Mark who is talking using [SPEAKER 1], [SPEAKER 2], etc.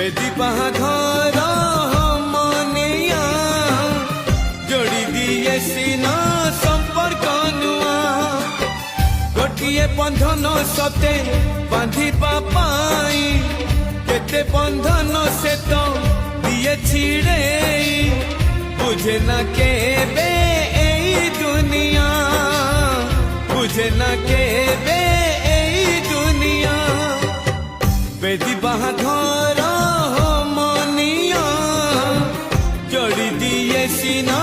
[SPEAKER 1] বেদি বাঁধর মনিয়া যোড়ি দিয়ে সিনা সম্পর্ক নুয়া গোটিয়ে বন্ধন সতে বাঁধিবা পাই কেতে বন্ধন সে তো দিয়ে ছিড়েই বুঝে না কেবে এই দুনিয়া বুঝে না কেবে এই দুনিয়া বেদি বাঁধর মনিয়া জড়ি দিয়ে সিনা